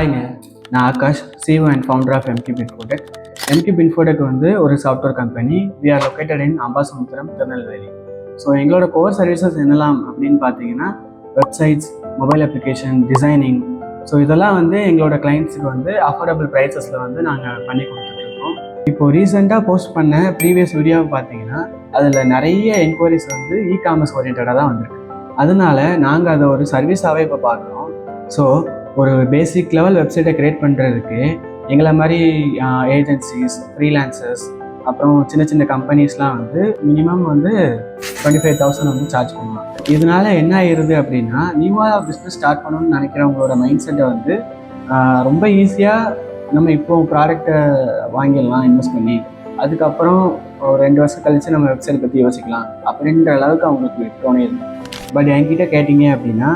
ஹாய்ங்க, நான் Akash, CEO and founder of M cube Infotech. M cube Infotech வந்து ஒரு software company. We are located in Ambasamudram, Tirunelveli. So எங்களோட core services என்னலாம் அப்படின்னு பார்த்தீங்கன்னா, websites, mobile application, designing. So இதெல்லாம் வந்து எங்களோட கிளைண்ட்ஸுக்கு வந்து அஃபோர்டபுள் ப்ரைஸஸில் வந்து நாங்கள் பண்ணி கொடுத்துட்ருக்கோம். இப்போது ரீசெண்டாக போஸ்ட் பண்ண ப்ரீவியஸ் வீடியோவை பார்த்தீங்கன்னா, அதில் நிறைய என்கொயரிஸ் வந்து இ-காமர்ஸ் ஓரியன்டாக தான் வந்திருக்கு. அதனால நாங்கள் அதை ஒரு சர்வீஸாகவே இப்போ பார்க்குறோம். ஸோ ஒரு பேசிக் லெவல் வெப்சைட்டை க்ரியேட் பண்ணுறதுக்கு எங்களை மாதிரி ஏஜென்சிஸ், ஃப்ரீலான்சர்ஸ், அப்புறம் சின்ன சின்ன கம்பெனிஸ்லாம் வந்து மினிமம் வந்து 25,000 வந்து சார்ஜ் பண்ணுவாங்க. இதனால என்ன ஆயிடுது அப்படின்னா, நியூவாக பிஸ்னஸ் ஸ்டார்ட் பண்ணணும்னு நினைக்கிறவங்களோட மைண்ட் செட்டை வந்து ரொம்ப ஈஸியாக நம்ம இப்போ ப்ராடக்டை வாங்கிடலாம் இன்வெஸ்ட் பண்ணி, அதுக்கப்புறம் ஒரு 2 வருஷம் கழித்து நம்ம வெப்சைட் பற்றி யோசிக்கலாம் அப்படின்ற அளவுக்கு அவங்களுக்கு தோணிடுது. பட் என்கிட்ட கேட்டிங்க அப்படின்னா,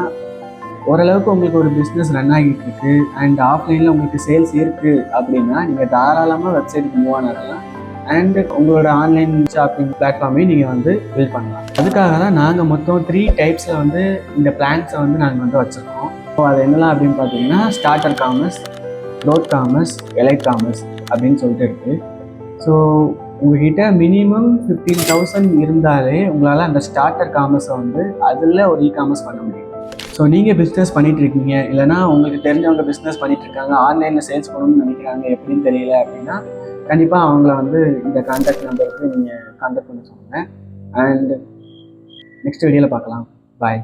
ஓரளவுக்கு உங்களுக்கு ஒரு பிஸ்னஸ் ரன் ஆகிட்டு இருக்கு அண்ட் ஆஃப்லைனில் உங்களுக்கு சேல்ஸ் இருக்குது அப்படின்னா நீங்கள் தாராளமாக வெப்சைட்டுக்கு மூவ் ஆனலாம் அண்ட் உங்களோட ஆன்லைன் ஷாப்பிங் பிளாட்ஃபார்மையும் நீங்கள் வந்து பில்ட் பண்ணலாம். அதுக்காக தான் நாங்கள் மொத்தம் 3 டைப்ஸில் வந்து இந்த பிளான்ஸை வந்து நாங்கள் வந்து வச்சுருக்கோம். ஸோ அது என்னலாம் அப்படின்னு பார்த்தீங்கன்னா, starter commerce, growth commerce, elite commerce அப்படின்னு சொல்லிட்டு இருக்குது. ஸோ உங்கள்கிட்ட மினிமம் 15,000 இருந்தாலே உங்களால் அந்த ஸ்டார்டர் காமர்ஸை வந்து அதில் ஒரு இ-காமர்ஸ் பண்ண முடியும். ஸோ நீங்கள் பிஸ்னஸ் பண்ணிகிட்ருக்கீங்க, இல்லைனா உங்களுக்கு தெரிஞ்சவங்க பிஸ்னஸ் பண்ணிகிட்ருக்காங்க, ஆன்லைனில் சேல்ஸ் பண்ணணும்னு நினைக்கிறாங்க, எப்படின்னு தெரியல அப்படின்னா கண்டிப்பாக அவங்கள வந்து இந்த கான்டாக்ட் நம்பருக்கு நீங்கள் கான்டாக்ட் பண்ண சொல்லுங்கள். அண்ட் நெக்ஸ்ட் வீடியோவில் பார்க்கலாம். பாய்.